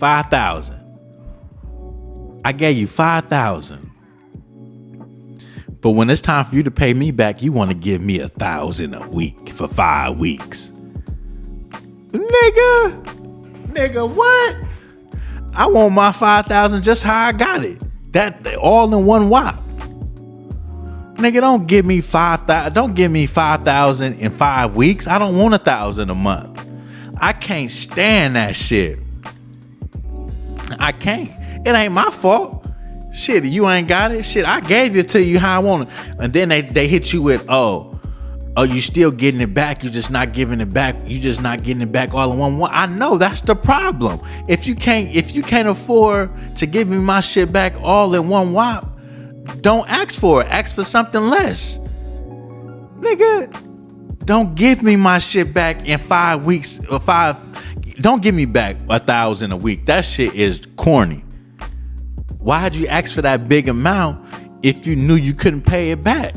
5,000. I gave you 5,000. But when it's time for you to pay me back, you want to give me 1,000 a week for 5 weeks. Nigga, what? I want my 5,000 just how I got it. That all in one whop. Nigga, don't give me 5,000. Don't give me 5,000 in 5 weeks. I don't want 1,000 a month. I can't stand that shit. I can't. It ain't my fault. Shit, you ain't got it. Shit, I gave it to you how I want it. And then they hit you with, oh, you still getting it back. You're just not giving it back. You just not getting it back all in one. I know that's the problem. If you can't afford to give me my shit back all in one whop, don't ask for it. Ask for something less. Nigga, don't give me my shit back in 5 weeks or 5. Don't give me back 1,000 a week. That shit is corny. Why'd you ask for that big amount if you knew you couldn't pay it back?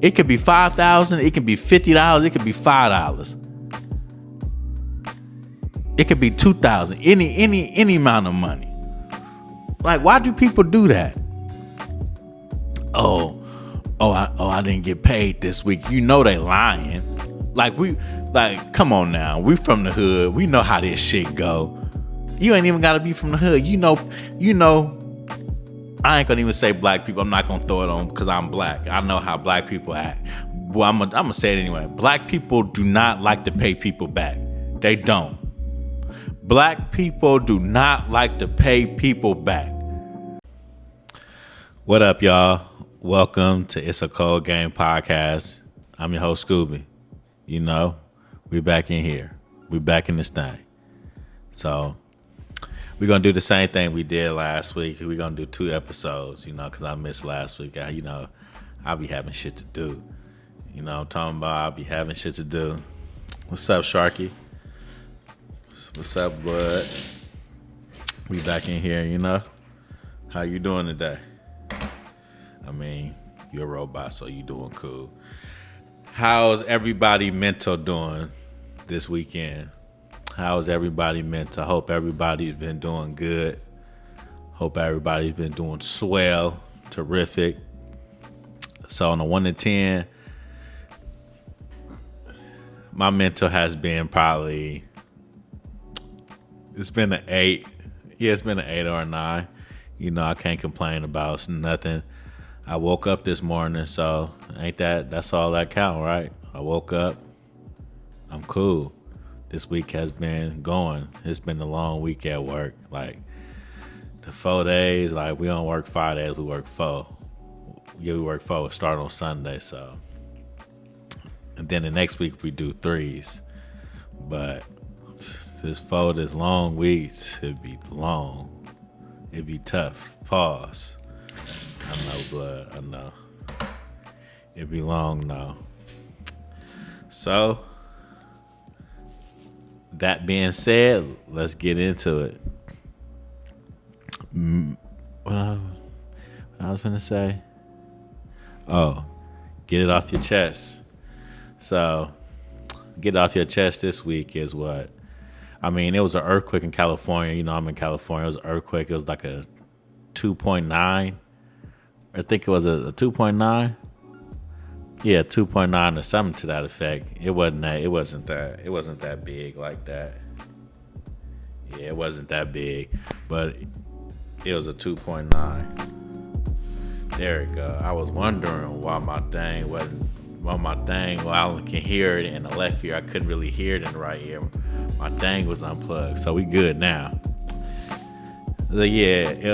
It could be 5,000. It could be $50. It could be $5. It could be 2,000. Any amount of money. Like, why do people do that? I didn't get paid this week. You know they lying. Come on now. We from the hood. We know how this shit go. You ain't even gotta be from the hood. You know. I ain't gonna even say black people. I'm not gonna throw it on because I'm black. I know how black people act. Well, I'm gonna say it anyway. Black people do not like to pay people back. They don't. Black people do not like to pay people back. What up, y'all? Welcome to It's a Cold Game podcast. I'm your host, Scooby. You know, we back in here. We back in this thing. So we're going to do the same thing we did last week. We're going to do 2 episodes, because I missed last week. I'll be having shit to do. I'm talking about I'll be having shit to do. What's up, Sharky? What's up, bud? We back in here, How you doing today? I mean, you're a robot, so you doing cool. How's everybody mental doing this weekend? How's everybody mental? Hope everybody's been doing good. Hope everybody's been doing swell, terrific. So on a 1 to 10, my mental has been it's been an 8. Yeah, it's been an 8 or a 9. I can't complain about nothing. I woke up this morning, so that's all that count, right? I woke up. I'm cool. This week has been going. It's been a long week at work. Like, the 4 days, we don't work 5 days, we work 4. Yeah, we work 4. Start on Sunday, so. And then the next week we do 3s. But this long weeks, it'd be long. It'd be tough. Pause. I know, blood. I know. It'd be long now. So, that being said, let's get into it. What I was going to say? Oh, get it off your chest. So, get it off your chest this week is what? I mean, it was an earthquake in California. I'm in California. It was an earthquake. It was like a 2.9. I think it was a 2.9. Yeah, 2.9 or something to that effect. It wasn't that big like that. Yeah, it wasn't that big, but it was a 2.9. There it go. I was wondering why my thing, I can hear it in the left ear. I couldn't really hear it in the right ear. My thing was unplugged, so we good now. So yeah, it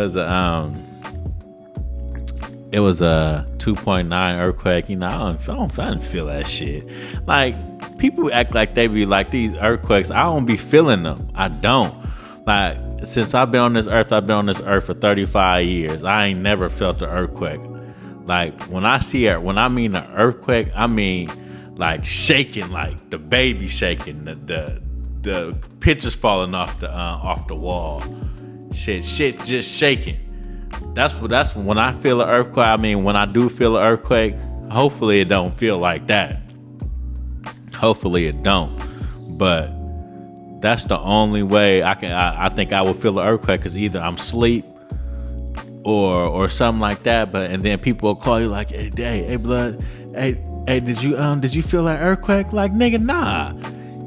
was a 2.9 earthquake. I don't feel that shit. Like, people act like they be like these earthquakes. I don't be feeling them. I don't. Like, since I've been on this earth for 35 years. I ain't never felt an earthquake. Like, when I mean an earthquake, I mean like shaking, like the baby shaking, the pictures falling off the wall. Shit just shaking. That's when I feel an earthquake. I mean, when I do feel an earthquake, hopefully it don't feel like that. Hopefully it don't. But that's the only way I think I would feel an earthquake, because either I'm asleep or something like that. But and then people will call you like, hey, blood, hey, did you feel that earthquake? Like, nigga, nah,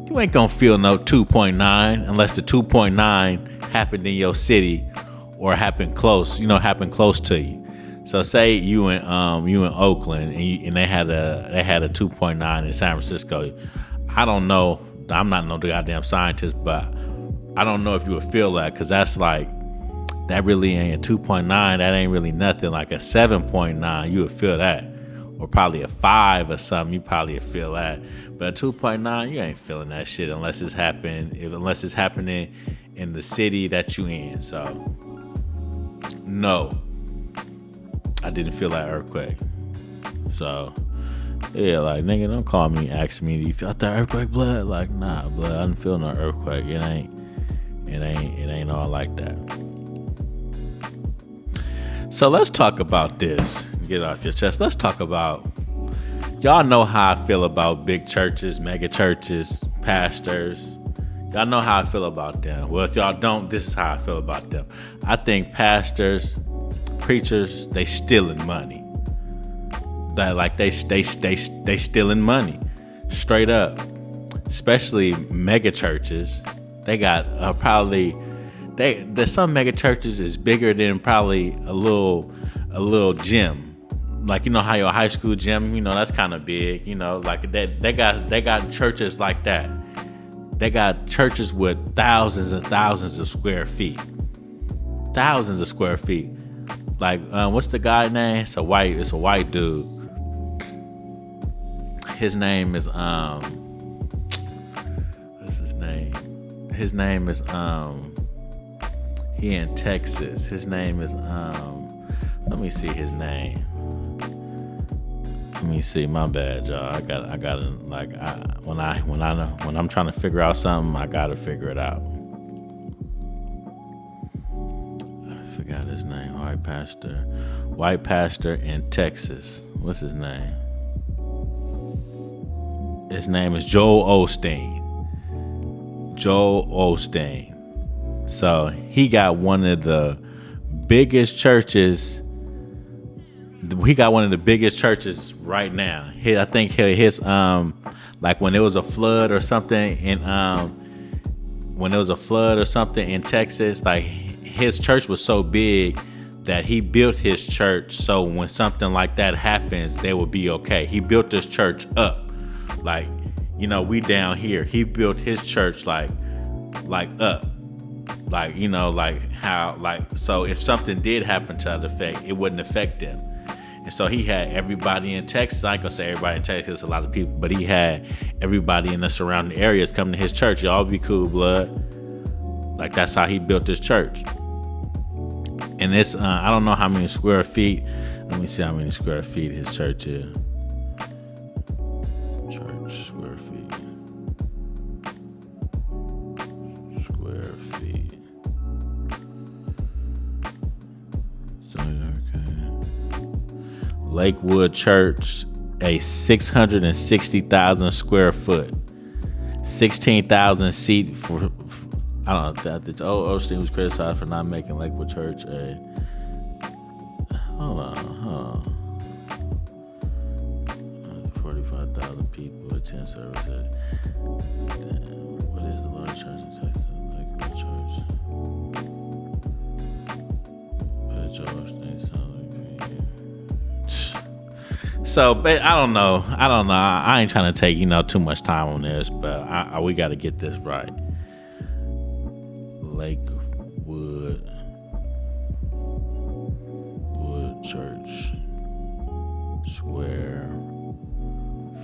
you ain't gonna feel no 2.9 unless the 2.9 happened in your city or happened close to you. So say you in Oakland and they had a 2.9 in San Francisco. I don't know. I'm not no goddamn scientist, but I don't know if you would feel that, because that's like, that really ain't a 2.9. That ain't really nothing. Like a 7.9, you would feel that, or probably a 5 or something. You probably would feel that, but a 2.9, you ain't feeling that shit unless it's happening in the city that you in. So no, I didn't feel that earthquake. So yeah, like, nigga, don't call me asking me, do you feel that earthquake, blood? Like, nah, blood, I didn't feel no earthquake. It ain't all like that. So let's talk about this. Get it off your chest. Let's talk about, y'all know how I feel about big churches, mega churches, pastors. Y'all know how I feel about them. Well, if y'all don't, this is how I feel about them. I think pastors, preachers, they stealing money. That like they stealing money, straight up. Especially mega churches. They got probably there's some mega churches is bigger than probably a little gym. Like, you know how your high school gym, that's kind of big. Like they got churches like that. They got churches with thousands and thousands of square feet. Thousands of square feet. Like, what's the guy name? It's a white dude. His name is what's his name? His name is he in Texas. His name is let me see his name. Let me see. My bad, y'all. I got like when I'm trying to figure out something, I gotta figure it out. I forgot his name. White pastor in Texas. What's his name? His name is Joel Osteen. So he got one of the biggest churches. He got one of the biggest churches right now. I think his like when there was a flood or something in Texas, like his church was so big that he built his church so when something like that happens, they will be okay. He built this church up. Like, we down here. He built his church like up. Like, like how, like, so if something did happen to that effect, it wouldn't affect them. And so he had everybody in Texas. I ain't gonna say everybody in Texas, a lot of people, but he had everybody in the surrounding areas come to his church. Y'all be cool, blood. Like, that's how he built his church. And it's, I don't know how many square feet. Let me see how many square feet his church is. Church square feet. Square feet. So, okay. Lakewood Church, a 660,000 square foot, 16,000 seat for. I don't know that Osteen was criticized for not making Lakewood Church a. Hold on. 45,000 people attend service. What is the largest church in Texas? Lakewood Church. So, but I don't know. I ain't trying to take too much time on this, but we got to get this right. Lakewood Church square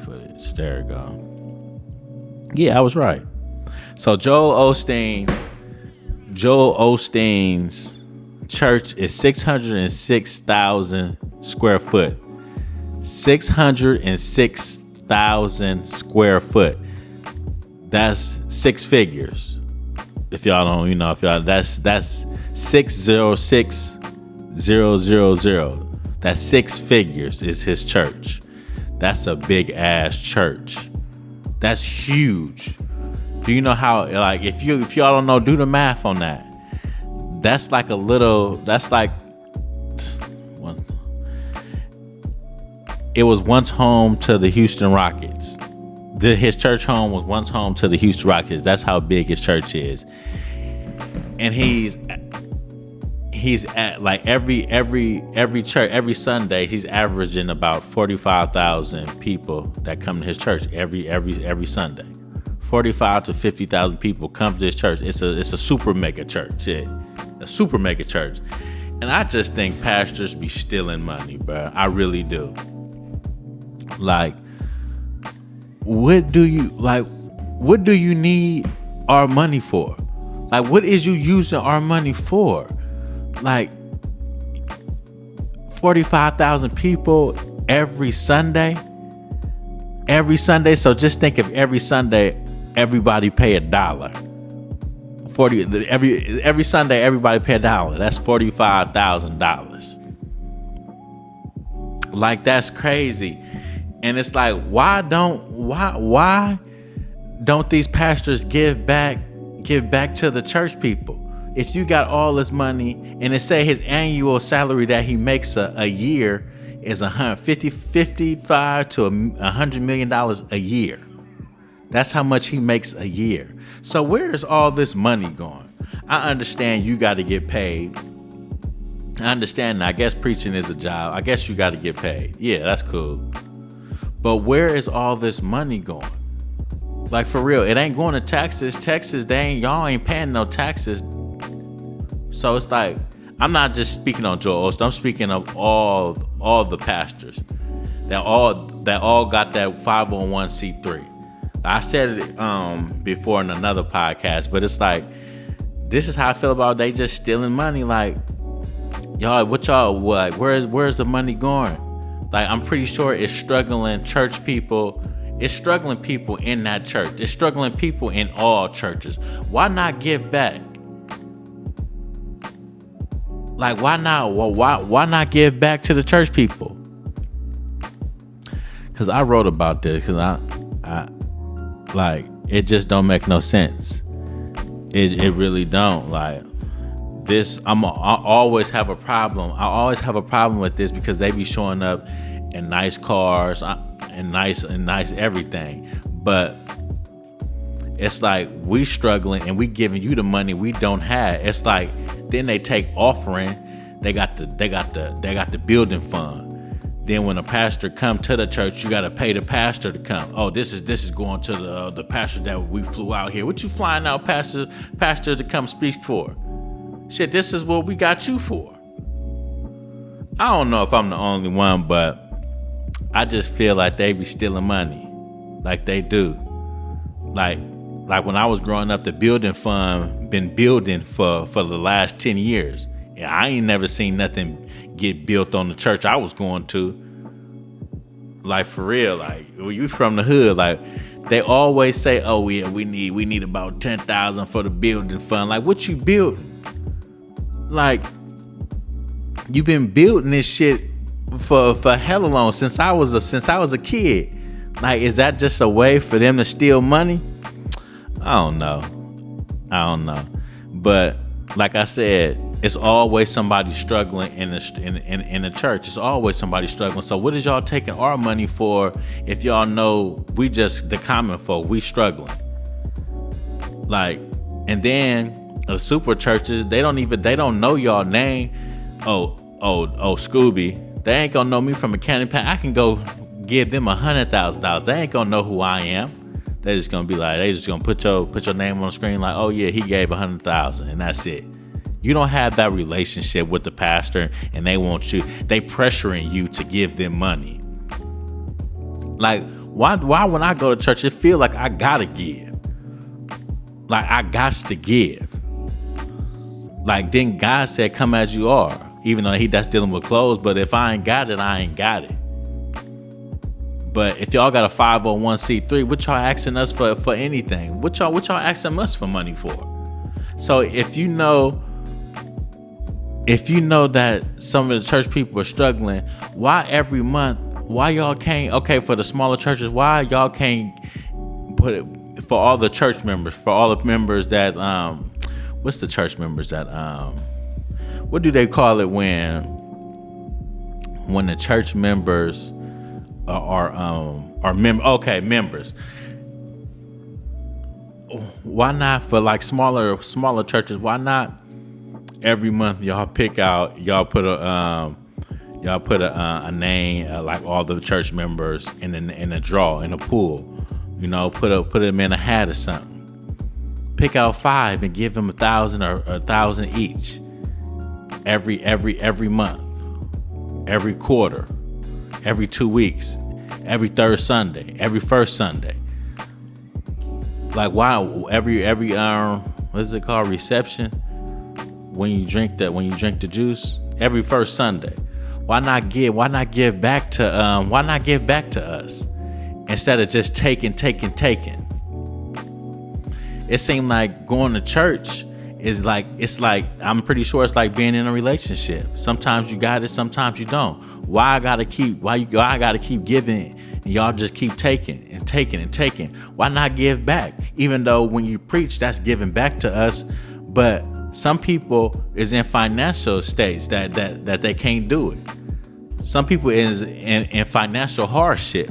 footage. There we go. Yeah, I was right. So Joel Osteen's church is 606,000 square foot. 606,000 square foot. That's six figures. If y'all don't, that's 606,000. That's six figures is his church. That's a big ass church. That's huge. Do you know how, like, if y'all don't know, do the math on that. That's like it was once home to the Houston Rockets. His church home was once home to the Houston Rockets. That's how big his church is. And he's at like every church, every Sunday, he's averaging about 45,000 people that come to his church every Sunday. 45 to 50,000 people come to his church. It's a super mega church. Yeah, a super mega church. And I just think pastors be stealing money, bro. I really do. Like, what do you need our money for? Like, what is you using our money for? Like, 45,000 people every Sunday. So just think if every Sunday everybody pay $1. Every Sunday everybody pay $1. That's $45,000. Like, that's crazy. And it's like, why don't these pastors give back to the church people? If you got all this money, and it say his annual salary that he makes a year is $55 to $100 million a year. That's how much he makes a year. So where is all this money going? I understand you got to get paid. I understand. I guess preaching is a job. I guess you got to get paid. Yeah, that's cool. But where is all this money going? Like, for real, it ain't going to taxes. Texas, y'all ain't paying no taxes. So it's like, I'm not just speaking on Joel Osteen. I'm speaking of all the pastors that all got that 501c3. I said it before in another podcast, but it's like, this is how I feel about they just stealing money. Like, y'all, like, where's the money going? Like, I'm pretty sure it's struggling church people. It's struggling people in that church. It's struggling people in all churches. Why not give back? Like, why not? Well, why not give back to the church people? Because I wrote about this. Because I like, it just don't make no sense. It really don't. Like, this, I always have a problem. I always have a problem with this because they be showing up in nice cars and nice everything. But it's like, we struggling and we giving you the money we don't have. It's like, then they take offering. They got the building fund. Then when a pastor come to the church, you got to pay the pastor to come. Oh, this is going to the pastor that we flew out here. What you flying out pastor to come speak for? Shit, this is what we got you for. I don't know if I'm the only one, but I just feel like they be stealing money. Like, they do. Like when I was growing up, the building fund been building for the last 10 years. And I ain't never seen nothing get built on the church I was going to. Like, for real, like, when you from the hood, like, they always say, oh yeah, we need about 10,000 for the building fund. Like, what you building? Like, you been building this shit for hella long, since I was a kid. Like, is that just a way for them to steal money? I don't know. But like I said, it's always somebody struggling in the church. It's always somebody struggling. So what is y'all taking our money for if y'all know we just the common folk, we struggling? Like, and then the super churches, they don't know y'all name. Oh, Scooby, they ain't gonna know me from a candy pack. I can go give them $100,000. They ain't gonna know who I am. They just gonna be like, they just gonna put your name on the screen like, oh yeah, he gave $100,000, and that's it. You don't have that relationship with the pastor, and they pressuring you to give them money. Like, why when I go to church, it feel like I gotta give. Like, I got to give. Like, then God said, come as you are. Even though that's dealing with clothes, but if I ain't got it, I ain't got it. But if y'all got a 501c3, what y'all asking us for anything? What y'all asking us for money for? So if you know that some of the church people are struggling, why every month, why y'all can't, okay, for the smaller churches, why y'all can't put it for all the church members, for all the members that what's the church members that what do they call it when the church members are members. Why not for like smaller churches? Why not every month y'all put a name like all the church members in a draw in a pool, put them in a hat or something. Pick out 5 and give them 1,000 or 1,000 each every month, every quarter, every 2 weeks, every third Sunday, every first Sunday. Like why every what is it called, reception, when you drink the juice, every first Sunday. Why not give back to us instead of just taking? It seemed like going to church is like, I'm pretty sure it's like being in a relationship. Sometimes you got it, sometimes you don't. Why I gotta keep giving and y'all just keep taking and taking? Why not give back? Even though when you preach, that's giving back to us, but some people is in financial states that they can't do it. Some people is in financial hardship.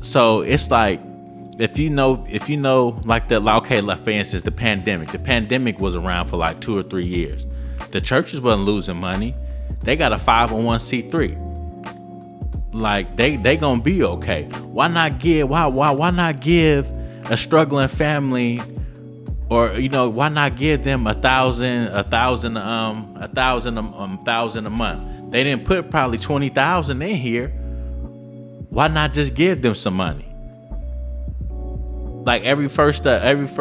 So it's like, if you know, like for instance, the pandemic was around for like 2 or 3 years. The churches wasn't losing money. They got a 501c3. Like they gonna be okay. Why not give a struggling family, or why not give them 1,000 a month? They didn't put probably 20,000 in here. Why not just give them some money? Like every first of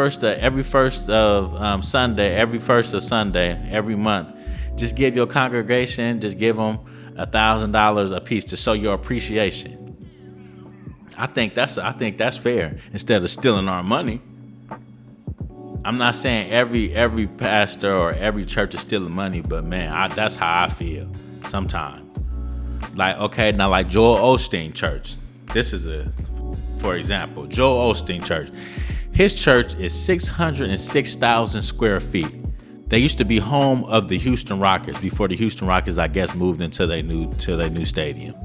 Sunday, every month, just give your congregation, just give them $1,000 a piece to show your appreciation. I think that's fair, instead of stealing our money. I'm not saying every pastor or every church is stealing money, but man, that's how I feel sometimes. Like, okay, now like Joel Osteen Church. This is for example, Joel Osteen Church. His church is 606,000 square feet. They used to be home of the Houston Rockets before the Houston Rockets, I guess, moved into their new stadium.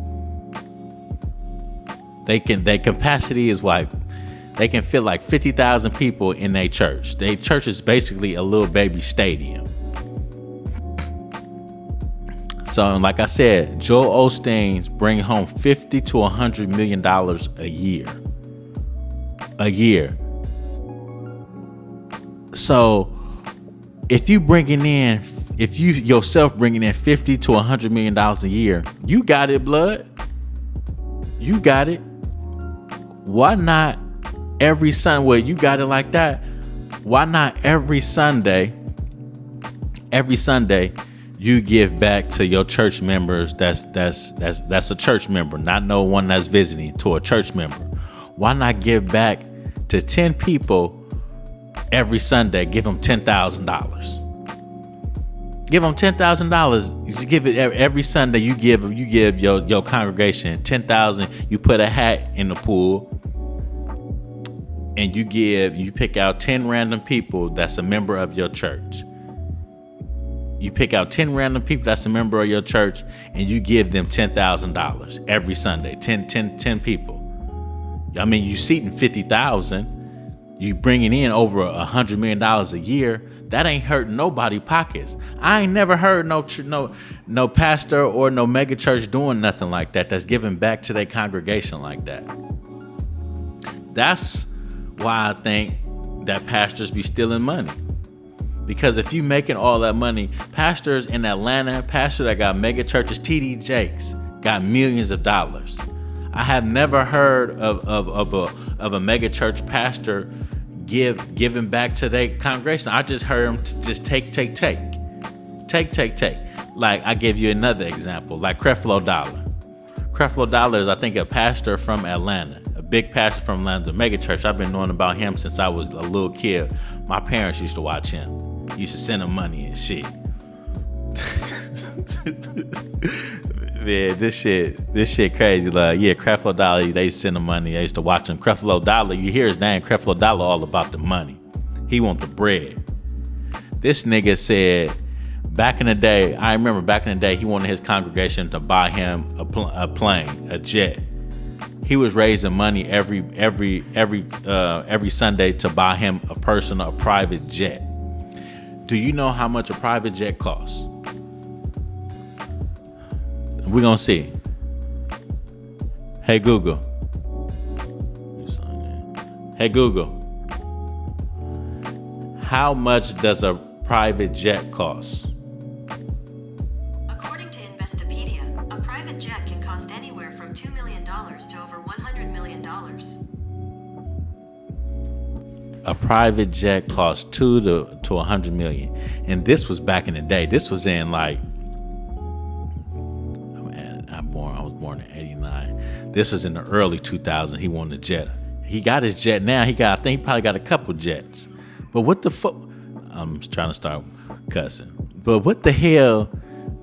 Their capacity is like, they can fit like 50,000 people in their church. Their church is basically a little baby stadium. So, like I said, Joel Osteen's bring home $50 to $100 million a year. So, if you yourself bringing in $50 to $100 million a year, you got it, blood. You got it. Why not every Sunday? Well, you got it like that. Why not every Sunday? You give back to your church members. That's a church member, not no one that's visiting, to a church member. Why not give back to 10 people every Sunday? Give them $10,000. Give them $10,000. You just give it every Sunday. You give your congregation $10,000. You put a hat in the pool, and you pick out 10 random people that's a member of your church. You pick out 10 random people that's a member of your church, and you give them $10,000 every Sunday. 10 people. I mean, you seating 50,000. You bringing in over $100 million a year. That ain't hurting nobody's pockets. I ain't never heard no pastor or no mega church doing nothing like that. That's giving back to their congregation like that. That's why I think that pastors be stealing money. Because if you making all that money, pastors in Atlanta, pastors that got mega churches, TD Jakes, got millions of dollars. I have never heard of a mega church pastor giving back to their congregation. I just heard them just take. Like, I give you another example, like Creflo Dollar. Creflo Dollar is, I think, a pastor from Atlanta, a big pastor from Atlanta, mega church. I've been knowing about him since I was a little kid. My parents used to watch him. Used to send him money and shit. Man, this shit crazy. Like, yeah, Creflo Dollar, they used to send him money. I used to watch him. Creflo Dollar, you hear his name, Creflo Dollar, all about the money. He want the bread. This nigga said, back in the day, I remember back in the day, he wanted his congregation to buy him a plane, a jet. He was raising money every Sunday to buy him a private jet. Do you know how much a private jet costs? We're gonna see. Hey Google. Hey Google. How much does a private jet cost? According to Investopedia, a private jet can cost anywhere from $2 million to over $100 million. A private jet costs $2 to $100 million, and this was back in the day. This was in like, I was born in '89. This was in the early 2000s. He wanted a jet. He got his jet now. I think he probably got a couple jets. But what the fuck? I'm trying to start cussing. But what the hell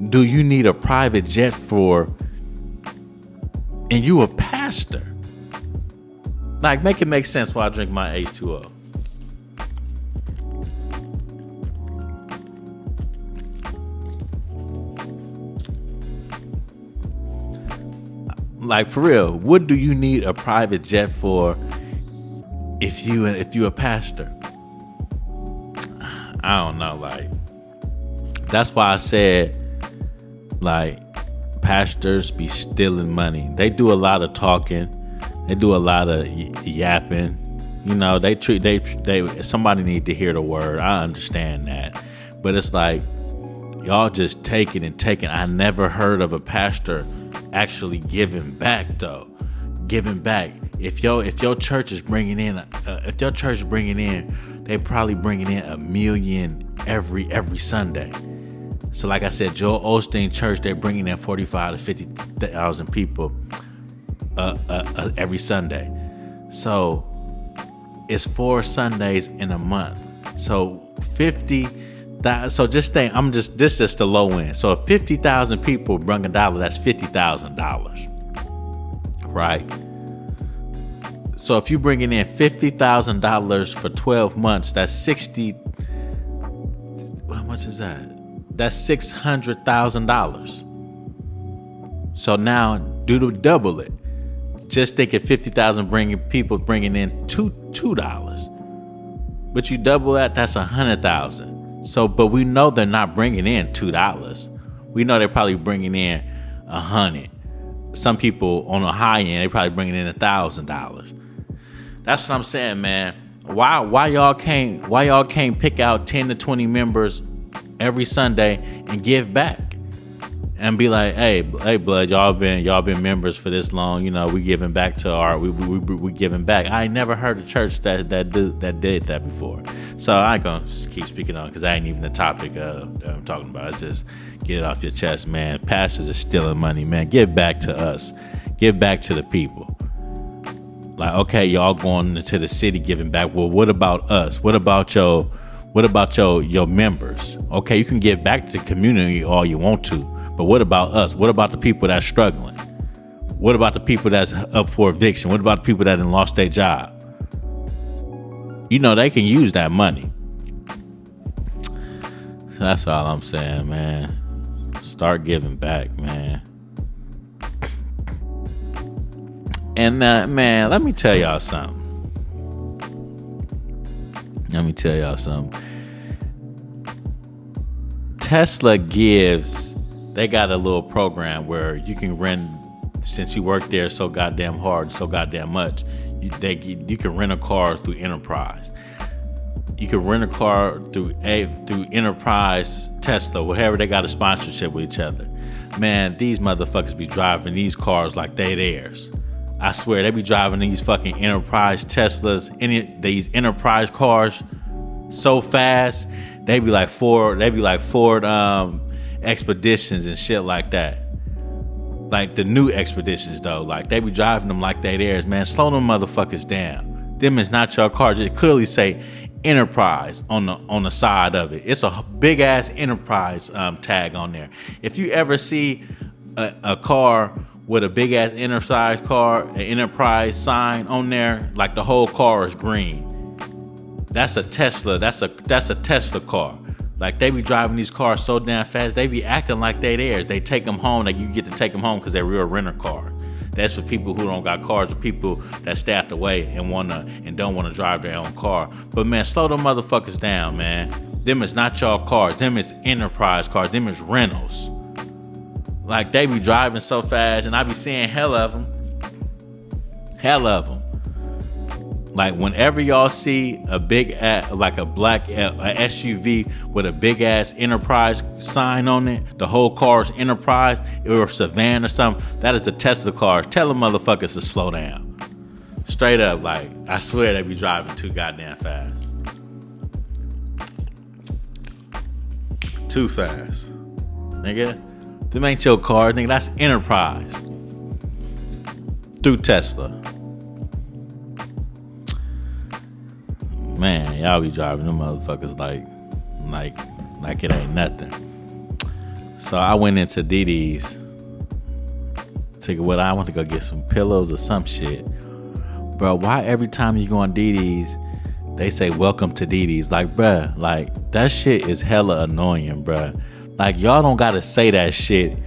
do you need a private jet for? And you a pastor? Like, make it make sense while I drink my H2O. Like, for real, what do you need a private jet for if you a pastor? I don't know. Like, that's why I said, like, pastors be stealing money. They do a lot of talking. They do a lot of yapping. You know, they somebody need to hear the word. I understand that. But it's like, y'all just taking and taking. I never heard of a pastor actually giving back, though. Giving back. If your church is bringing in, they probably bringing in $1 million every Sunday. So like I said, Joel Osteen Church, they're bringing in 45 to 50,000 people every Sunday. So it's 4 Sundays in a month. So 50,000. So just think, this is the low end. So if 50,000 people bring $1, that's $50,000, right? So if you're bringing in $50,000 for 12 months, that's 60. How much is that? That's $600,000. So now double it. Just think of 50,000 people bringing in $2. But you double that, that's 100,000. So, but we know they're not bringing in $2. We know they're probably bringing in 100. Some people on the high end, they probably bringing in $1,000. That's what I'm saying, man. Why y'all can't pick out 10 to 20 members every Sunday and give back and be like, hey, blood, y'all been members for this long. You know, we giving back to we giving back. I ain't never heard a church that did that before. So I ain't gonna keep speaking on because that ain't even the topic that I'm talking about. It's just get it off your chest, man. Pastors are stealing money, man. Give back to us. Give back to the people. Like, okay, y'all going into the city giving back. Well, what about us? What about your members? Okay, you can give back to the community all you want to, but what about us? What about the people that's struggling? What about the people that's up for eviction? What about the people that done lost their job? You know, they can use that money. That's all I'm saying, man. Start giving back, man. And man, let me tell y'all something. Tesla gives, they got a little program where you can rent, since you work there so goddamn hard, so goddamn much, you can rent a car through Enterprise. You can rent a car through Enterprise, Tesla, whatever. They got a sponsorship with each other. Man, these motherfuckers be driving these cars like they theirs. I swear, they be driving these fucking Enterprise Teslas, these Enterprise cars so fast. They be like Ford Expeditions and shit like that. Like the new Expeditions though, like they be driving them like they theirs, man. Slow them motherfuckers down. Them is not your car. Just clearly say Enterprise on the side of it. It's a big ass Enterprise tag on there. If you ever see a car with a big ass enterprise car, an enterprise sign on there, like the whole car is green. That's a Tesla. That's a Tesla car. Like they be driving these cars so damn fast, they be acting like they theirs. They take them home. Like you get to take them home because they're real renter cars. That's for people who don't got cars, or people that stay out the way and don't want to drive their own car. But man, slow them motherfuckers down, man. Them is not y'all cars. Them is enterprise cars. Them is rentals. Like they be driving so fast, and I be seeing hell of them. Like whenever y'all see a big like a black a SUV with a big ass enterprise sign on it, the whole car is enterprise, or sedan or something, that is a Tesla car. Tell them motherfuckers to slow down. Straight up, like I swear they be driving too goddamn fast. Too fast. Nigga, them ain't your car, nigga, that's enterprise. Through Tesla. Man, y'all be driving them motherfuckers like it ain't nothing. So I went into DDs. I want to go get some pillows or some shit. Bro, why every time you go on DDs, they say welcome to DDs? Like, bruh, like that shit is hella annoying, bruh. Like y'all don't gotta say that shit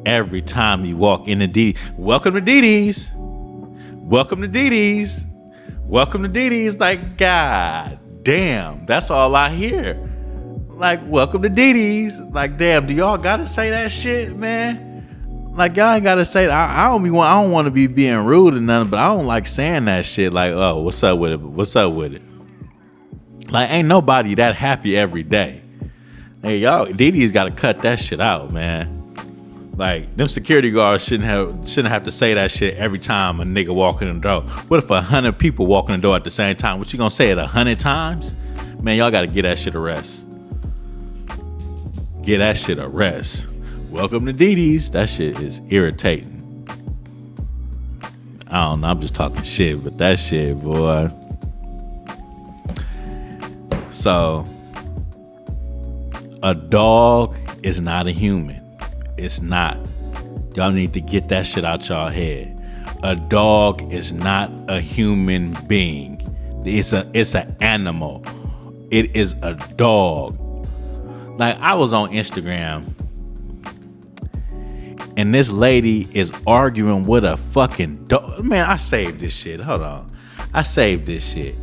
every time you walk in the DDs. Welcome to DDs. Welcome to DDs. Welcome to DDs. Like, god damn, that's all I hear. Like, welcome to DDs. Like, damn, do y'all gotta say that shit, man? Like, y'all ain't gotta say that. I don't want to be being rude or nothing, but I don't like saying that shit. Like, oh, what's up with it? What's up with it? Like, ain't nobody that happy every day. Hey, y'all, DDs gotta cut that shit out, man. Like, them security guards shouldn't have to say that shit every time a nigga walk in the door. What if 100 people walk in the door at the same time? What you gonna say it 100 times? Man, y'all gotta get that shit a rest. Get that shit a rest. Welcome to DDs. That shit is irritating. I don't know, I'm just talking shit, but that shit, boy. So, a dog is not a human. It's not. Y'all need to get that shit out y'all head. A dog is not a human being. It's an animal. It is a dog. Like, I was on Instagram and this lady is arguing with a fucking dog. Man, I saved this shit. Hold on. I saved this shit.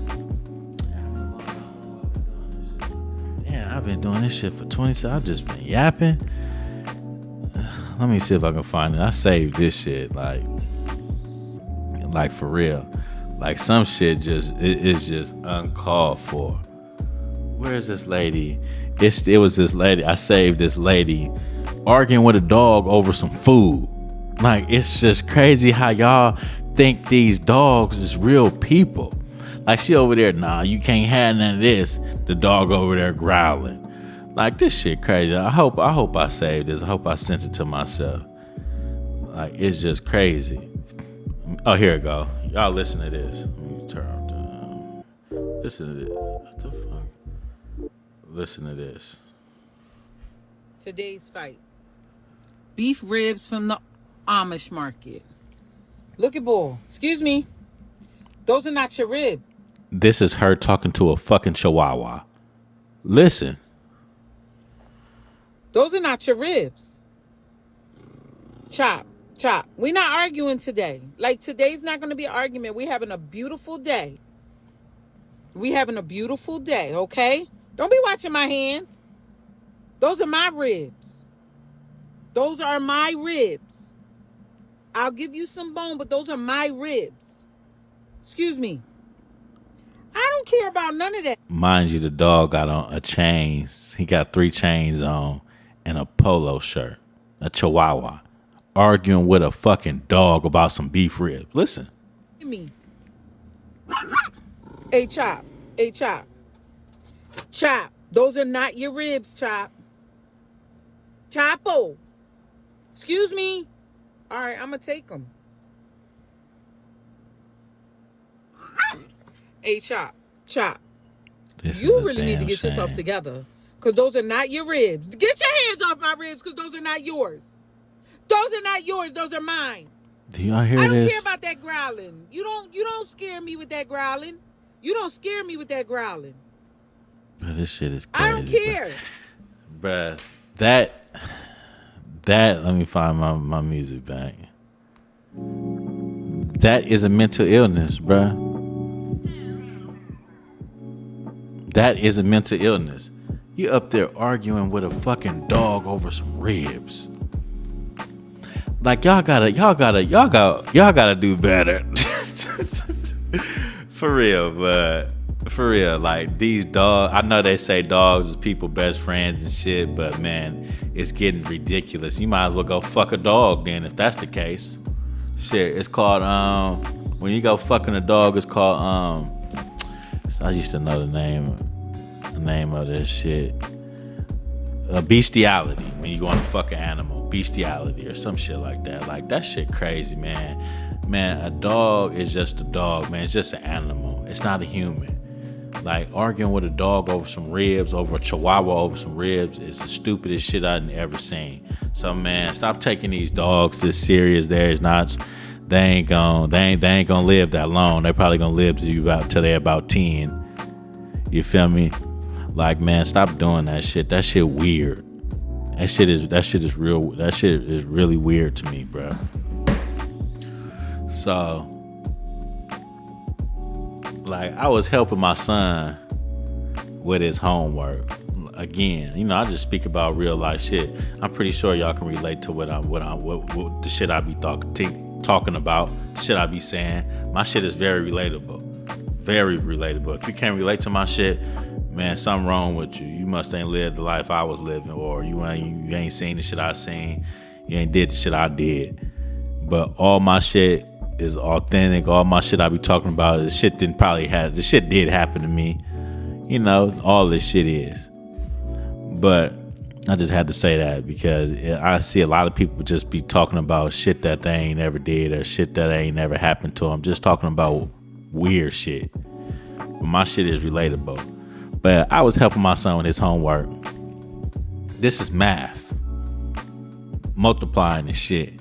Damn, I've been doing this shit for 20 seconds. I've just been yapping. Let me see if I can find it. I saved this shit, like for real. Like some shit is just uncalled for. Where is this lady? It was this lady. I saved this lady arguing with a dog over some food. Like, it's just crazy how y'all think these dogs is real people. Like, she over there, nah, you can't have none of this. The dog over there growling. Like, this shit crazy. I hope I saved this. I hope I sent it to myself. Like, it's just crazy. Oh, here it go. Y'all listen to this. Let me turn off the... Listen to this. What the fuck? Listen to this. Today's fight. Beef ribs from the Amish market. Look at bull. Excuse me. Those are not your ribs. This is her talking to a fucking chihuahua. Listen. Those are not your ribs. Chop. We're not arguing today. Like, today's not going to be an argument. We're having a beautiful day. Okay? Don't be watching my hands. Those are my ribs. I'll give you some bone, but those are my ribs. Excuse me. I don't care about none of that. Mind you, the dog got on a chain. He got 3 chains on and a polo shirt. A chihuahua. Arguing with a fucking dog about some beef ribs. Listen. Me. Hey, Chop. Chop. Those are not your ribs, Chop. Chapo. Excuse me. All right, I'm going to take them. Hey, Chop. You really need to get yourself together. Because those are not your ribs. Get your hands off my ribs because those are not yours. Those are not yours. Those are mine. Do y'all hear I don't this? care about that growling. You don't scare me with that growling. You don't scare me with that growling. Bro, this shit is crazy. I don't care. Bruh, that let me find my music back. That is a mental illness, bruh. That is a mental illness. You up there arguing with a fucking dog over some ribs. Like y'all gotta do better. For real, but for real, like these dogs, I know they say dogs is people best friends and shit, but man, it's getting ridiculous. You might as well go fuck a dog then if that's the case. Shit, it's called when you go fucking a dog, it's called I used to know the name of this shit. Bestiality. When you go on a fucking animal, bestiality or some shit like that. Like that shit crazy, man. Man, a dog is just a dog, man. It's just an animal. It's not a human. Like arguing with a dog over some ribs, over a chihuahua over some ribs, is the stupidest shit I've ever seen. So man, stop taking these dogs this serious. They ain't gonna live that long. They probably gonna live till they're about 10. You feel me? Like man, stop doing that shit. That shit weird. That shit is really weird to me, bro. So, like, I was helping my son with his homework. Again, you know, I just speak about real life shit. I'm pretty sure y'all can relate to what the shit I be talking about, shit I be saying. My shit is very relatable. Very relatable. If you can't relate to my shit, man, something wrong with you. You must ain't lived the life I was living, or you ain't seen the shit I seen. You ain't did the shit I did. But all my shit is authentic. All my shit I be talking about is shit did happen to me. You know, all this shit is. But I just had to say that because I see a lot of people just be talking about shit that they ain't never did or shit that ain't never happened to them. Just talking about weird shit. But my shit is relatable. But I was helping my son with his homework. This is math. Multiplying and shit.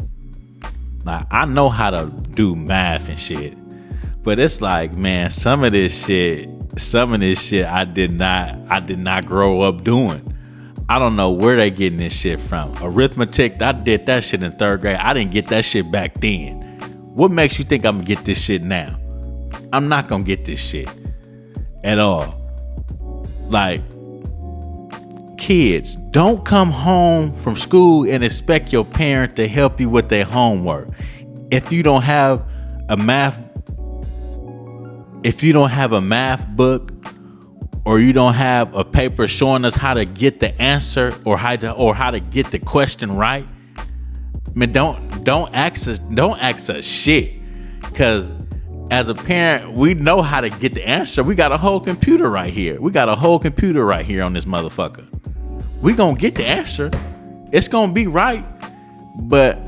Like, I know how to do math and shit. But it's like, man, some of this shit I did not grow up doing. I don't know where they getting this shit from. Arithmetic, I did that shit in 3rd grade. I didn't get that shit back then. What makes you think I'm gonna get this shit now? I'm not gonna get this shit at all. Like, kids, don't come home from school and expect your parent to help you with their homework. If you don't have a math book, or you don't have a paper showing us how to get the answer or how to get the question right, man, don't ask us shit. Cause as a parent, we know how to get the answer. We got a whole computer right here. On this motherfucker. We gonna get the answer. It's gonna be right. But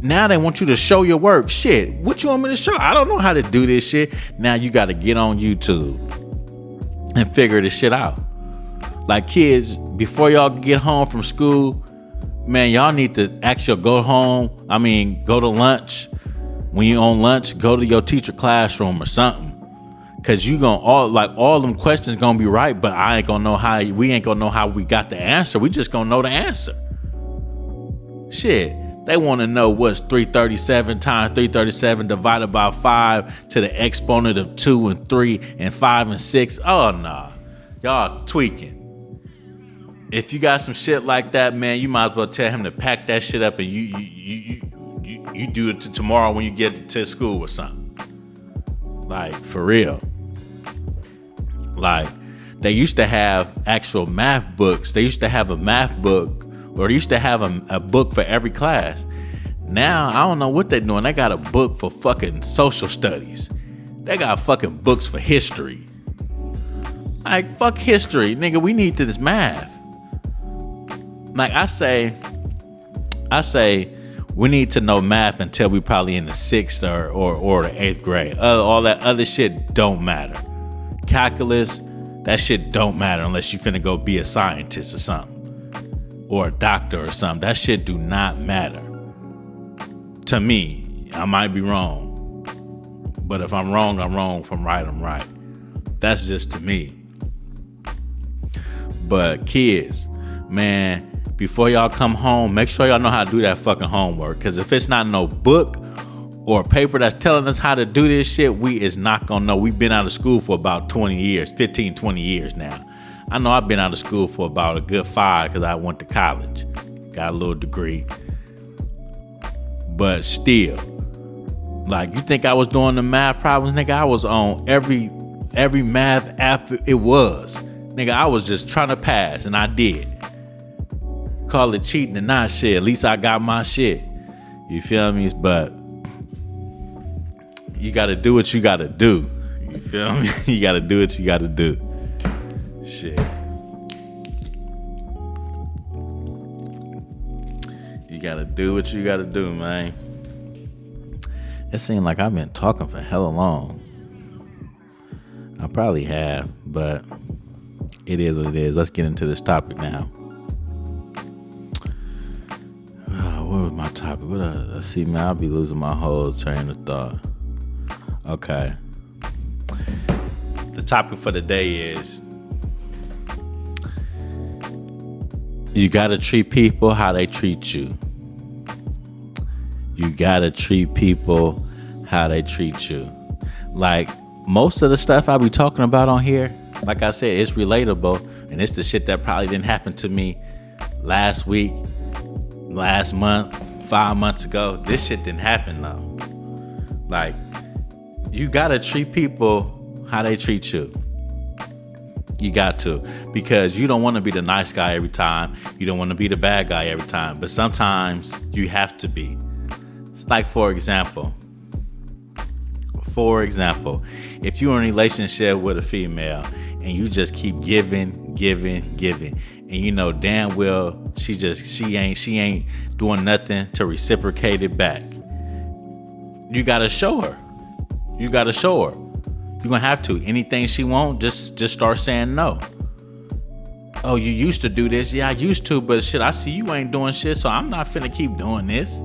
now they want you to show your work. Shit, what you want me to show? I don't know how to do this shit. Now you gotta get on YouTube and figure this shit out. Like, kids, before y'all get home from school, man, y'all need to actually go to lunch. When you on lunch, go to your teacher classroom or something. Cause you gonna all them questions gonna be right, but we ain't gonna know how we got the answer. We just gonna know the answer. Shit. They want to know what's 337 times 337 divided by 5 to the exponent of 2 and 3 and 5 and 6. Oh, nah. Y'all tweaking. If you got some shit like that, man, you might as well tell him to pack that shit up and you do it tomorrow when you get to school or something. Like, for real. Like, they used to have actual math books. They used to have a math book. Or they used to have a book for every class. Now, I don't know what they're doing. They got a book for fucking social studies. They got fucking books for history. Like, fuck history. Nigga, we need this math. Like, I say, we need to know math until we probably in the 6th or the 8th grade. All that other shit don't matter. Calculus, that shit don't matter unless you finna go be a scientist or something. Or a doctor or something. That shit do not matter. To me, I might be wrong. But if I'm wrong, I'm wrong. If I'm right, I'm right. That's just to me. But kids, man, before y'all come home, make sure y'all know how to do that fucking homework. Because if it's not no book or paper that's telling us how to do this shit, we is not gonna know. We've been out of school for about 20 years, 15, 20 years now. I know I've been out of school for about a good 5 because I went to college. Got a little degree. But still, like, you think I was doing the math problems, nigga? I was on every math app it was. Nigga, I was just trying to pass, and I did. Call it cheating and not shit. At least I got my shit. You feel me? But you got to do what you got to do. You feel me? You got to do what you got to do. Shit. You got to do what you got to do, man. It seems like I've been talking for hella long. I probably have, but it is what it is. Let's get into this topic now. What was my topic? Let's see, man. I'll be losing my whole train of thought. Okay. The topic for the day is you gotta treat people how they treat you. You gotta treat people how they treat you. Like, most of the stuff I be talking about on here, like I said, it's relatable, and it's the shit that probably didn't happen to me last week, last month, 5 months ago. This shit didn't happen though. Like, you gotta treat people how they treat you. You got to, because you don't want to be the nice guy every time. You don't want to be the bad guy every time, but sometimes you have to be. Like, for example, if you're in a relationship with a female and you just keep giving, and you know damn well she ain't doing nothing to reciprocate it back, you gotta show her. You're gonna have to. Anything she wants, just start saying no. Oh, you used to do this? Yeah, I used to, but shit, I see you ain't doing shit, so I'm not finna keep doing this.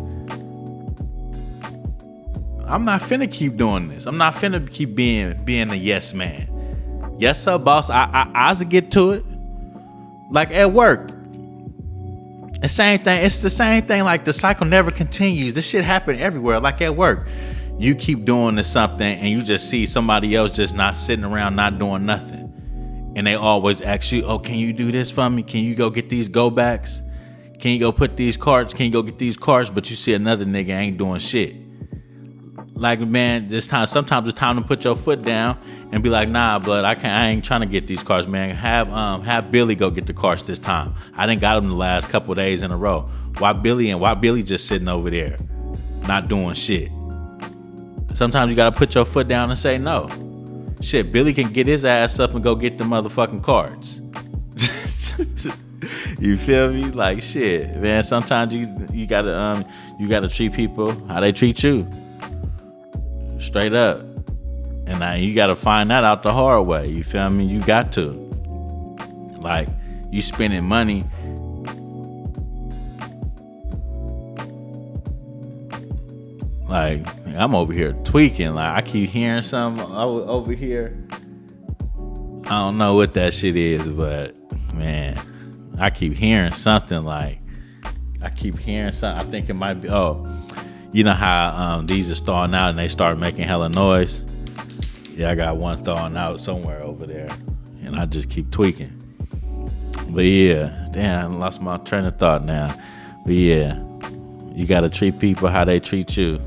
I'm not finna keep doing this. I'm not finna keep being a yes man. Yes, sir, boss. I get to it. Like at work. The same thing. It's the same thing. Like, the cycle never continues. This shit happen everywhere. Like at work. You keep doing this something and you just see somebody else just not sitting around, not doing nothing. And they always ask you, oh, can you do this for me? Can you go get these go backs? Can you go put these cards? Can you go get these cards? But you see another nigga ain't doing shit. Like, man, sometimes it's time to put your foot down and be like, nah, blood, I ain't trying to get these cards, man. Have Billy go get the cards this time. I didn't got them the last couple of days in a row. Why Billy just sitting over there not doing shit? Sometimes you gotta put your foot down and say no. Shit, Billy can get his ass up and go get the motherfucking cards. You feel me? Like, shit, man. Sometimes you gotta treat people how they treat you. Straight up. And now you gotta find that out the hard way. You feel me? You got to. Like, you spending money. Like, I'm over here tweaking. Like, I keep hearing something over here. I don't know what that shit is, but man, I keep hearing something. Like, I think it might be, you know how these are thawing out and they start making hella noise? Yeah, I got one thawing out somewhere over there, and I just keep tweaking. But yeah, damn, I lost my train of thought now. But yeah, you gotta treat people how they treat you.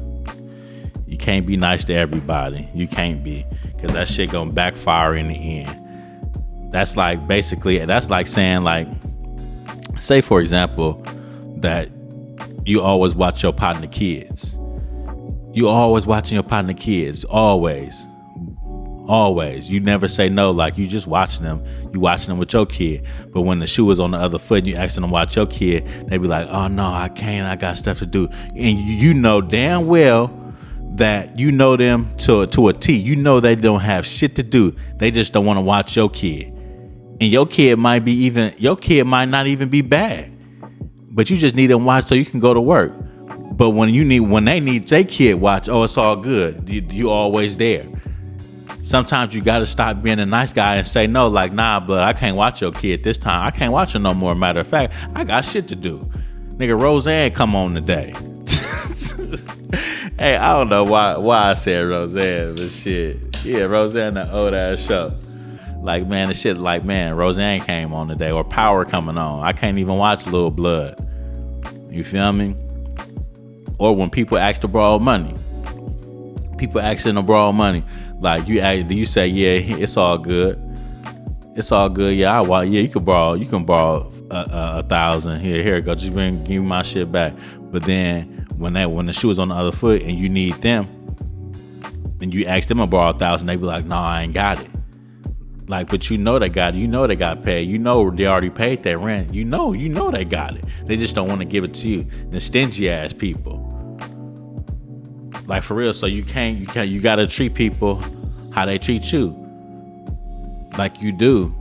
You can't be nice to everybody. You can't be, because that shit gonna backfire in the end. That's like saying, like, say for example that you always watch your partner kids. You always watching your partner kids. Always. You never say no. Like, you just watching them. You watching them with your kid. But when the shoe is on the other foot and you asking them to watch your kid, they be like, oh no, I can't. I got stuff to do. And you know damn well that you know them to a T. You know they don't have shit to do. They just don't want to watch your kid. And your kid might not even be bad. But you just need them watch so you can go to work. But when they need their kid watch, oh, it's all good. You always there. Sometimes you got to stop being a nice guy and say no, like, nah, but I can't watch your kid this time. I can't watch her no more. Matter of fact, I got shit to do. Nigga, Roseanne come on today. Hey, I don't know why I said Roseanne, but shit. Yeah, Roseanne, that old ass show. Like, man, the shit like, man, Roseanne came on today, or Power coming on. I can't even watch Little Blood. You feel me? Or when people ask to borrow money. People asking to borrow money. Like, you say, yeah, it's all good. It's all good. Yeah, you can borrow $1,000. Here it go. Just give me my shit back. But then when the shoe is on the other foot and you need them, and you ask them to borrow $1,000, they be like, no, I ain't got it. Like, but you know they got it. You know they got paid. You know they already paid their rent. You know they got it. They just don't want to give it to you. The stingy ass people. Like, for real. So you gotta treat people how they treat you. Like you do.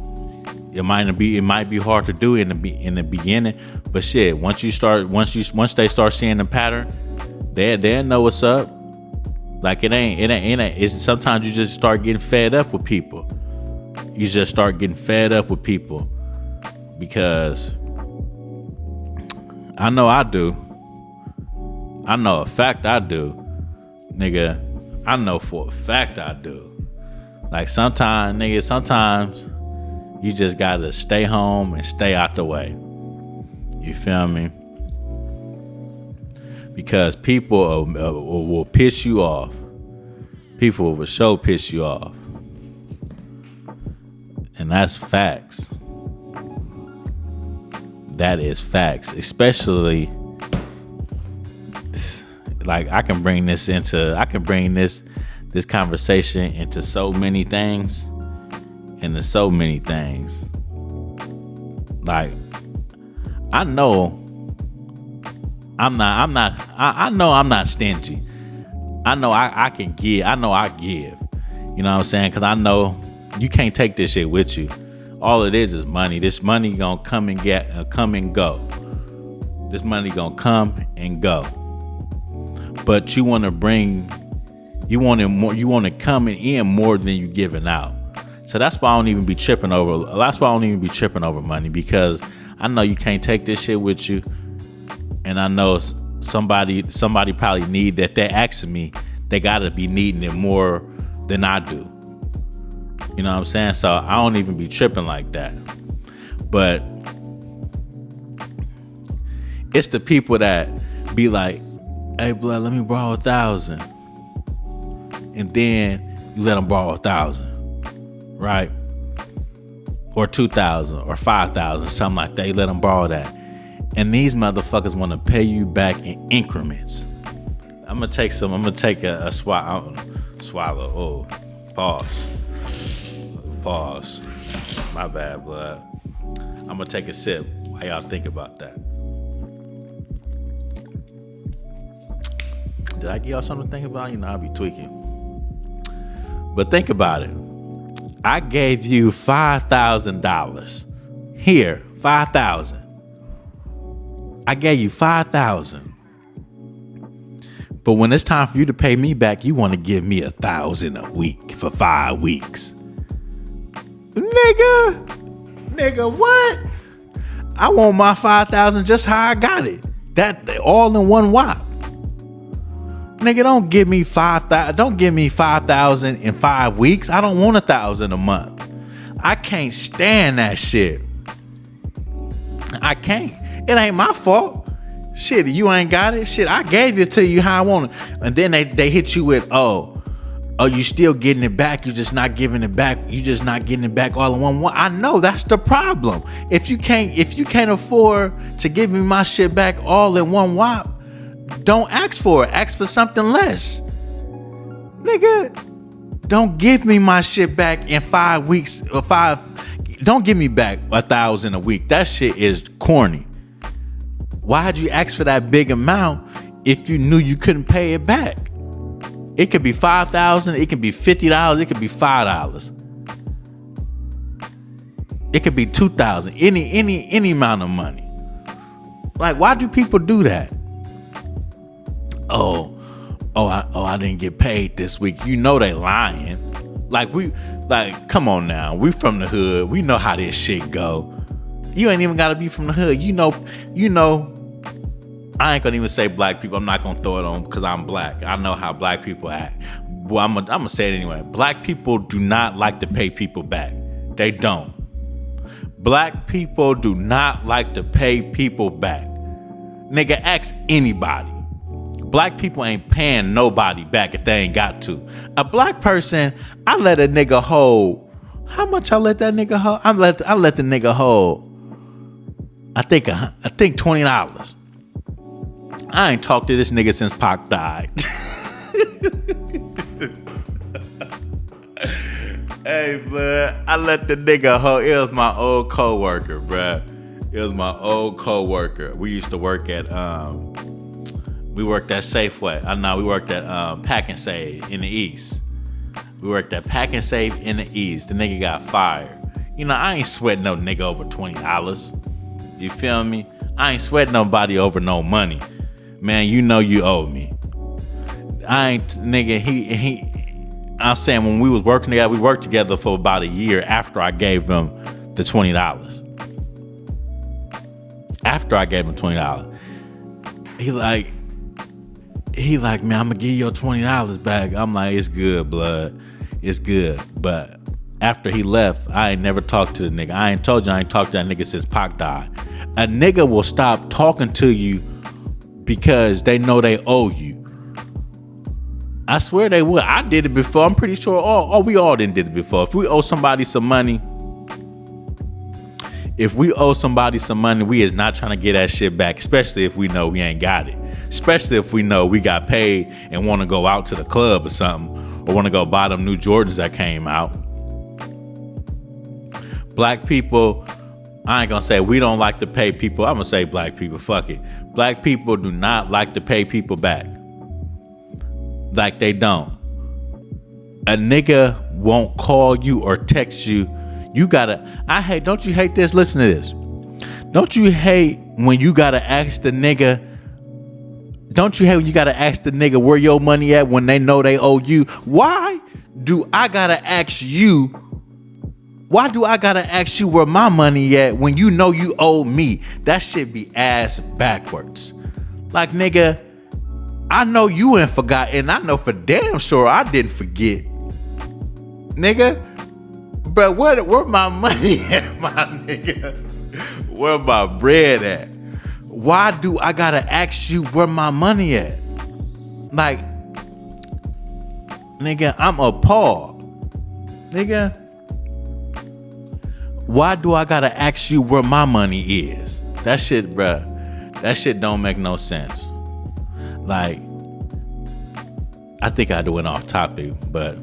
It might be hard to do in the beginning, but shit, once they start seeing the pattern, they know what's up. Like, it's sometimes you just start getting fed up with people. You just start getting fed up with people, because I know I do. I know a fact I do. Nigga, I know for a fact I do. Like, sometimes you just gotta stay home and stay out the way. You feel me? Because people will piss you off. People will sure piss you off. And that's facts. That is facts. Especially, like, I can bring this conversation into so many things. Like, I know I'm not stingy. I know I can give. I know I give. You know what I'm saying? Because I know you can't take this shit with you. All it is money. This money gonna come and go. This money gonna come and go. But you want to come in more than you giving out. So that's why I don't even be tripping over money, because I know you can't take this shit with you. And I know somebody probably need that. They're asking me, they gotta be needing it more than I do. You know what I'm saying? So I don't even be tripping like that. But it's the people that be like, hey, blood, let me borrow 1,000. And then you let them borrow 1,000, right? Or 2,000 or 5,000, something like that. You let them borrow that. And these motherfuckers want to pay you back in increments. I'm gonna take a swallow. Oh, pause. My bad, blood. I'm gonna take a sip while y'all think about that. Did I give y'all something to think about? You know, I'll be tweaking. But think about it. I gave you $5,000. Here, $5,000. I gave you $5,000. But when it's time for you to pay me back, you want to give me $1,000 a week for 5 weeks. Nigga, what? I want my $5,000 just how I got it. That all in one whop. Nigga, don't give me $5,000 in 5 weeks. I don't want $1,000 a month. I can't stand that shit. I can't. It ain't my fault. Shit, you ain't got it. Shit, I gave it to you how I want it. And then they hit you with, oh, you still getting it back. You're just not giving it back. You just not getting it back all in one. I know that's the problem. If you can't afford to give me my shit back all in one whop, don't ask for it. Ask for something less. Nigga, don't give me my shit back in 5 weeks or 5. Don't give me back $1,000 a week. That shit is corny. Why'd you ask for that big amount if you knew you couldn't pay it back? It could be $5,000. It could be $50. It could be $5. It could be $2,000. Any amount of money. Like, why do people do that? I didn't get paid this week. You know they lying. Come on now. We from the hood. We know how this shit go. You ain't even gotta be from the hood. You know. I ain't gonna even say black people. I'm not gonna throw it on because I'm black. I know how black people act. Well, I'm gonna say it anyway. Black people do not like to pay people back. They don't. Black people do not like to pay people back. Nigga, ask anybody. Black people ain't paying nobody back if they ain't got to. A black person, I let a nigga hold. How much I let that nigga hold? I let the nigga hold. I think $20. I ain't talked to this nigga since Pac died. Hey, blood, I let the nigga hold. It was my old coworker, bruh. It was my old coworker. We used to work at we worked at Safeway. We worked at Pack and Save in the East. We worked at Pack and Save in the East. The nigga got fired. You know, I ain't sweating no nigga over $20. You feel me? I ain't sweating nobody over no money. Man, you know you owe me. I ain't, nigga, I'm saying when we was working together, we worked together for about a year after I gave him the $20. After I gave him $20. He like, man, I'm gonna give you your $20 back. I'm like, it's good, blood. It's good. But after he left, I ain't never talked to the nigga. I ain't told you I ain't talked to that nigga since Pac died. A nigga will stop talking to you because they know they owe you. I swear they would. I did it before. I'm pretty sure we all did it before. If we owe somebody some money, we is not trying to get that shit back, especially if we know we ain't got it. Especially if we know we got paid and want to go out to the club or something, or want to go buy them new Jordans that came out. Black people, I ain't gonna say we don't like to pay people. I'm gonna say black people, fuck it. Black people do not like to pay people back. Like they don't. A nigga won't call you or text you. Don't you hate this? Listen to this. Don't you hate when you gotta ask the nigga? Don't you hate when you gotta ask the nigga where your money at when they know they owe you? Why do I gotta ask you? Why do I gotta ask you where my money at when you know you owe me? That shit be ass backwards. Like, nigga, I know you ain't forgot, and I know for damn sure I didn't forget. Nigga, but where my money at, my nigga? Where my bread at? Why do I gotta ask you where my money at? Like, nigga, I'm appalled. Nigga, why do I gotta ask you where my money is? That shit, bruh, that shit don't make no sense. Like, I think I went off topic, but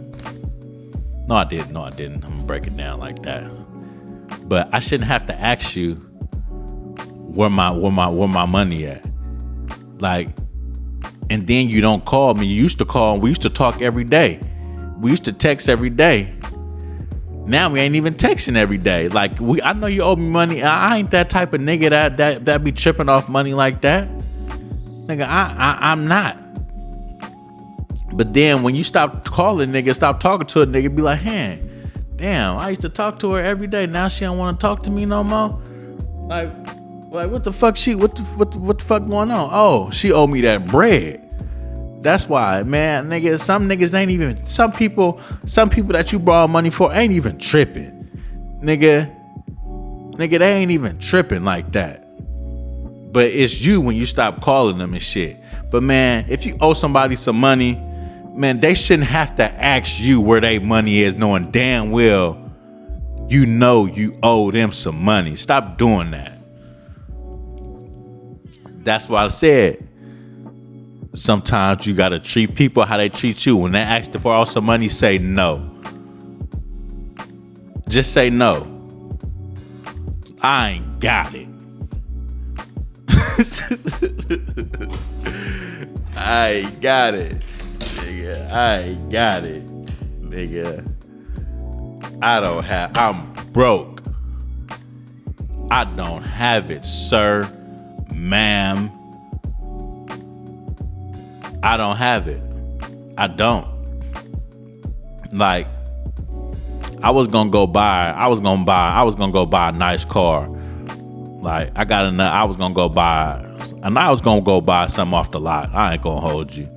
no, I didn't. I'm gonna break it down like that. But I shouldn't have to ask you where my money at. Like, and then you don't call me. You used to call, and we used to talk every day. We used to text every day. Now we ain't even texting every day. Like, I know you owe me money. I ain't that type of nigga that be tripping off money like that. Nigga, I'm not. But then when you stop calling nigga, stop talking to a nigga, be like, hey, damn, I used to talk to her every day. Now she don't want to talk to me no more. Like what the fuck what the fuck going on? Oh, she owe me that bread. That's why, man, nigga, some niggas ain't even, some people that you borrow money for ain't even tripping. Nigga, they ain't even tripping like that. But it's you when you stop calling them and shit. But man, if you owe somebody some money, man, they shouldn't have to ask you where their money is, knowing damn well you know you owe them some money. Stop doing that. That's why I said sometimes you gotta treat people how they treat you. When they ask to borrow some money, say no. Just say no. I ain't got it. I ain't got it, nigga. I ain't got it, nigga. I'm broke. I don't have it, sir, ma'am. I don't have it. I don't. Like, I was gonna go buy a nice car. Like, I was gonna go buy something off the lot. I ain't gonna hold you.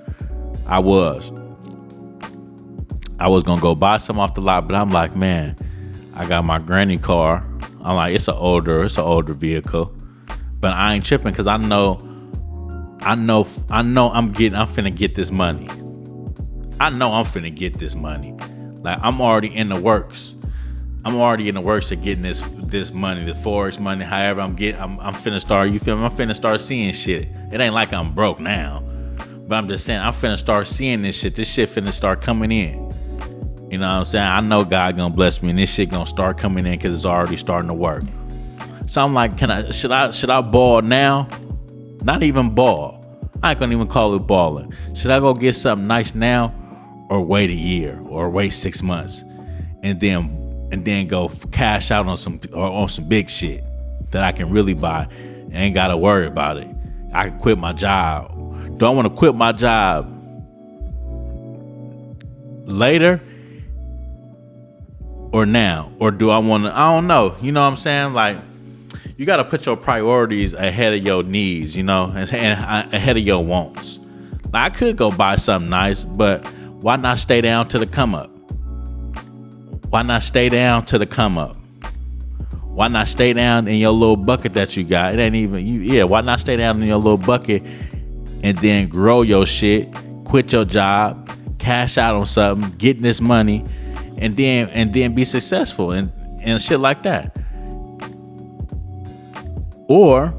I was gonna go buy something off the lot, but I'm like, man, I got my granny car. I'm like, it's an older vehicle, but I ain't tripping because I know I'm finna get this money. I know I'm finna get this money. Like, I'm already in the works. I'm already in the works of getting this money, this Forex money. However, I'm finna start. You feel me? I'm finna start seeing shit. It ain't like I'm broke now, but I'm just saying I'm finna start seeing this shit. This shit finna start coming in. You know what I'm saying? I know God gonna bless me, and this shit gonna start coming in because it's already starting to work. So I'm like, should I ball now? Not even ball. I ain't gonna even call it balling. Should I go get something nice now, or wait a year, or wait 6 months, and then go cash out on some big shit that I can really buy and ain't gotta worry about it? I can quit my job. Do I want to quit my job later or now? Or do I want to, I don't know. You know what I'm saying? Like, you got to put your priorities ahead of your needs, you know, and ahead of your wants. Like, I could go buy something nice, but why not stay down to the come up? Why not stay down to the come up? Why not stay down in your little bucket that you got? It ain't even you. Yeah, why not stay down in your little bucket and then grow your shit, quit your job, cash out on something, getting this money, and then be successful and shit like that. Or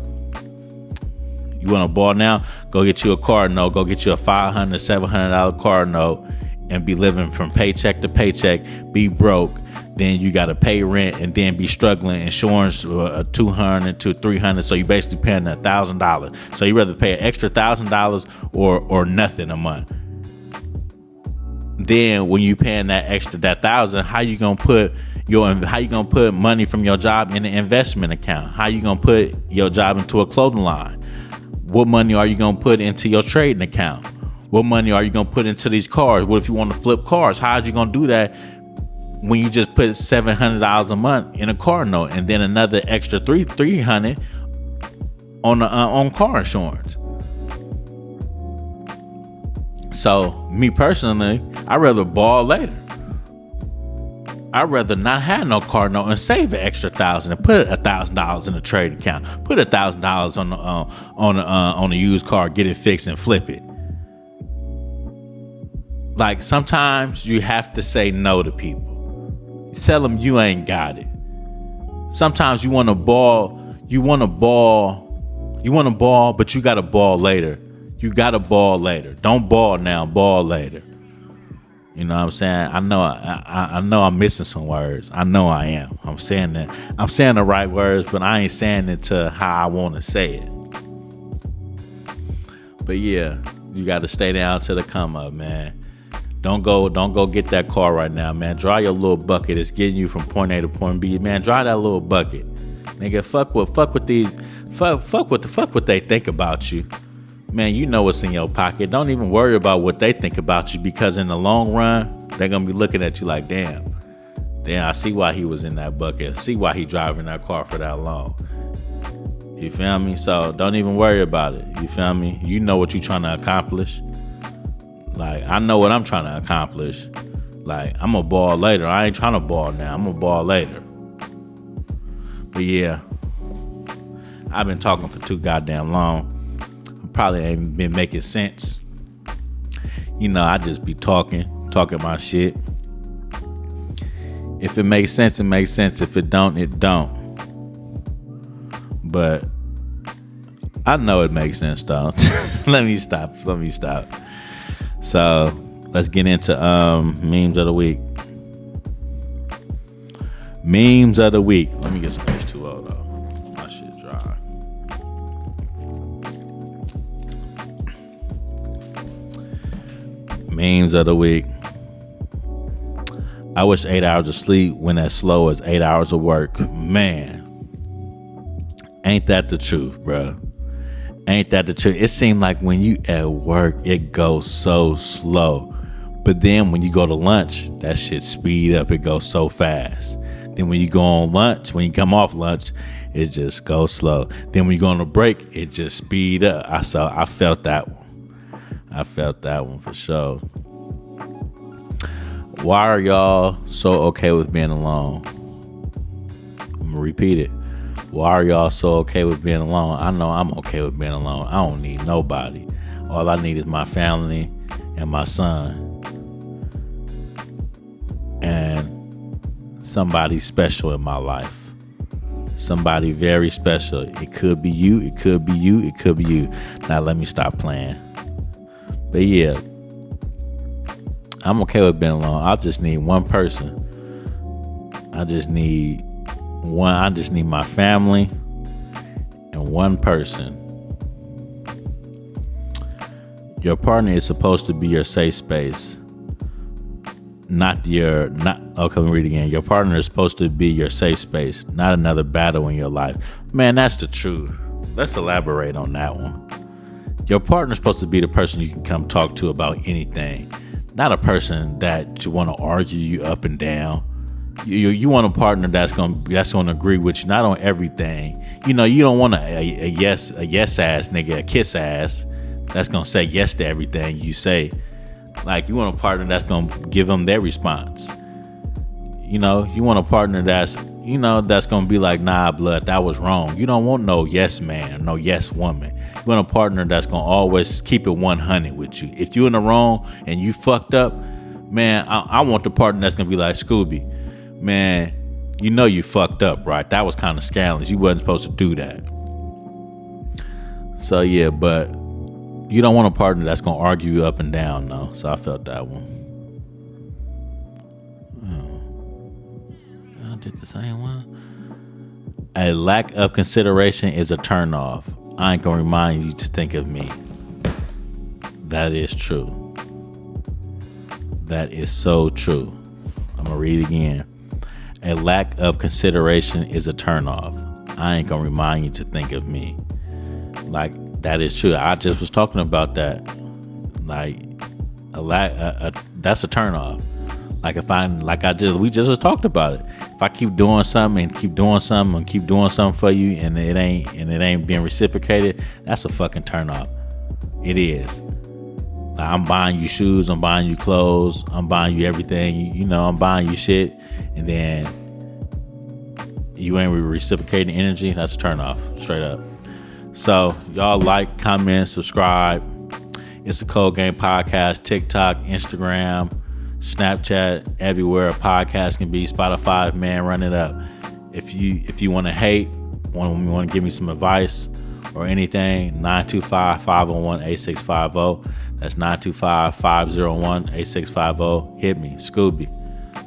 you want to ball now? Go get you a car note. Go get you a $500, $700 car note and be living from paycheck to paycheck. Be broke. Then you got to pay rent and then be struggling. Insurance $200 to $300. So you basically paying $1,000. So you rather pay an extra $1,000 or nothing a month. Then when you paying that $1,000, how you gonna put money from your job in an investment account? How you gonna put your job into a clothing line? What money are you gonna put into your trading account? What money are you gonna put into these cars? What if you want to flip cars? How are you gonna do that when you just put $700 a month in a car note and then another extra $300 on car insurance? So me personally, I'd rather ball later. I'd rather not have no car note and save an extra $1,000 and put $1,000 in a trading account. Put $1,000 on a used car, get it fixed and flip it. Like, sometimes you have to say no to people. Tell them you ain't got it. Sometimes you want to ball, but you got to ball later. You got to ball later. Don't ball now, ball later. You know what I'm saying? I know I'm missing some words. I know I am. I'm saying the right words, but I ain't saying it to how I want to say it. But yeah, you got to stay down to the come up, man. Don't go get that car right now, man. Dry your little bucket. It's getting you from point A to point B, man. Dry that little bucket, nigga. Fuck what they think about you, man. You know what's in your pocket. Don't even worry about what they think about you, because in the long run, they're gonna be looking at you like, damn, I see why he was in that bucket. I see why he driving that car for that long. You feel me? So don't even worry about it. You feel me? You know what you're trying to accomplish. Like, I know what I'm trying to accomplish. Like, I'm a ball later. I ain't trying to ball now. I'm a ball later. But yeah, I've been talking for too goddamn long. Probably ain't been making sense. You know, I just be talking my shit. If it makes sense, it makes sense. If it don't, it don't. But I know it makes sense though. Let me stop. So let's get into memes of the week. Memes of the week. Let me get some H2O though. My shit dry. Memes of the week. I wish 8 hours of sleep went as slow as 8 hours of work. Man, ain't that the truth, bro? Ain't that the truth? It seemed like when you at work, it goes so slow. But then when you go to lunch, that shit speed up. It goes so fast. Then when you go on lunch, when you come off lunch, it just goes slow. Then when you go on a break, it just speed up. I felt that one. I felt that one for sure. Why are y'all so okay with being alone? I'm gonna repeat it. Why are y'all so okay with being alone? I know I'm okay with being alone. I don't need nobody. All I need is my family and my son. And somebody special in my life. Somebody very special. It could be you. It could be you. It could be you. Now let me stop playing. But yeah, I'm okay with being alone. I just need one person. I just need my family and one person. Your partner is supposed to be your safe space. Okay, let me read again. Your partner is supposed to be your safe space, not another battle in your life. Man, that's the truth. Let's elaborate on that one. Your partner is supposed to be the person you can come talk to about anything, not a person that you want to argue you up and down. You want a partner that's gonna agree with you, not on everything. You don't want a yes ass nigga, a kiss ass that's gonna say yes to everything you say. Like, you want a partner that's gonna give them their response. You want a partner that's gonna be like, nah, blood, that was wrong. You don't want no yes man or no yes woman. You want a partner that's gonna always keep it 100 with you. If you're in the wrong and you fucked up, man, I want the partner that's gonna be like, Scooby, man, you fucked up, right? That was kind of scandalous. You wasn't supposed to do that. So yeah, but you don't want a partner that's gonna argue you up and down, no. So I felt that one. Oh, I did the same one. A lack of consideration is a turnoff. I ain't gonna remind you to think of me. That is true. That is so true. I'm gonna read it again. A lack of consideration is a turnoff. I ain't gonna remind you to think of me. Like, that is true. I just was talking about that. Like, that's a turnoff. Like, we just was talked about it. If I keep doing something and keep doing something and keep doing something for you and it ain't being reciprocated, that's a fucking turnoff. It is. Like, I'm buying you shoes, I'm buying you clothes, I'm buying you everything. I'm buying you shit, and then you ain't reciprocating energy. That's a turnoff, straight up. So y'all like, comment, subscribe. It's a Cold Game Podcast. TikTok, Instagram, Snapchat, everywhere a podcast can be. Spotify, man, run it up. If you want to hate, want to give me some advice or anything, 925-501-8650. That's 925-501-8650. Hit me, Scooby.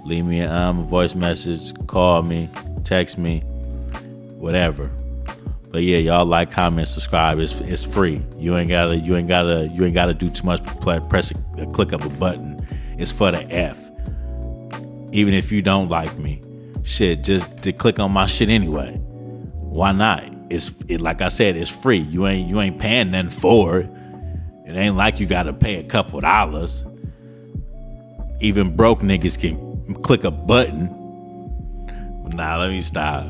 Leave me a voice message, call me, text me, whatever. But yeah, y'all like, comment, subscribe. It's free. You ain't gotta do too much. Press a click of a button. It's for the F. Even if you don't like me, shit, just to click on my shit anyway. Why not? Like I said, it's free. You ain't paying nothing for it. It ain't like you gotta pay a couple dollars. Even broke niggas can click a button. Nah, let me stop.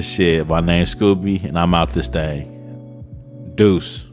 Shit, my name's Scooby, and I'm out this thing. Deuce.